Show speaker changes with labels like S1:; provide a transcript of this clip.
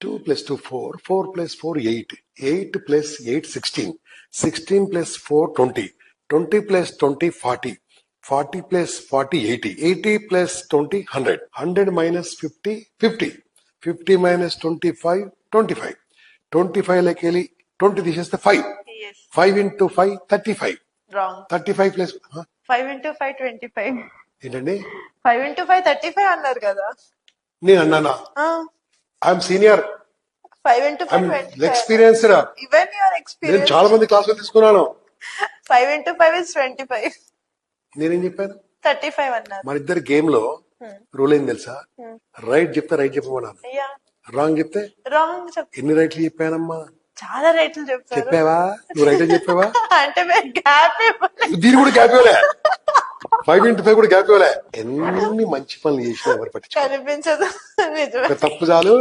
S1: 2 plus 2 4, 4 plus 4 8, 8 plus 8 16, 16 plus 4 20, 20 plus 20 40, 40 plus 40 80, 80 plus 20 100, 100 minus 50 50, 50 minus 25 25, 25 like 20 తీసేస్తే 5,
S2: Yes.
S1: 5 into 5 35,
S2: Wrong.
S1: 35 plus
S2: 5 into 5 25.
S1: ఏంటండి
S2: 5 into 5 35 అన్నారు కదా.
S1: నేను అన్నానా? I'm senior,
S2: 5 into 5 25.
S1: Experienced.
S2: Even your
S1: నేను
S2: experience.
S1: చాలా మంది క్లాసులు తీసుకున్నాను.
S2: 5 into 5 is 25.
S1: నేనేం చెప్పాను?
S2: 35 అన్నారు.
S1: మన ఇద్దరు గేమ్ లో రూల్ ఏం తెలుసా? రైట్ చెప్తే రైట్ చెప్పమన్నాను,
S2: Yeah.
S1: రాంగ్ చెప్తే
S2: Wrong చెప్.
S1: ఎన్ని రైట్లు చెప్పానమ్మా?
S2: చాలా రేట్లు చెప్తారు.
S1: చెప్పావా? నువ్వు రైట్ చెప్పావా?
S2: అంటే గ్యాప్
S1: దీని కూడా గ్యాప్ ఇవ్వలే, 5 into 5 కూడా గ్యాప్ ఇవ్వలే. ఎన్ని మంచి పనులు చేసినా ఎవరు పట్టించుకోరు.
S2: కనిపించదు. నిజమే.
S1: తప్పు చాలు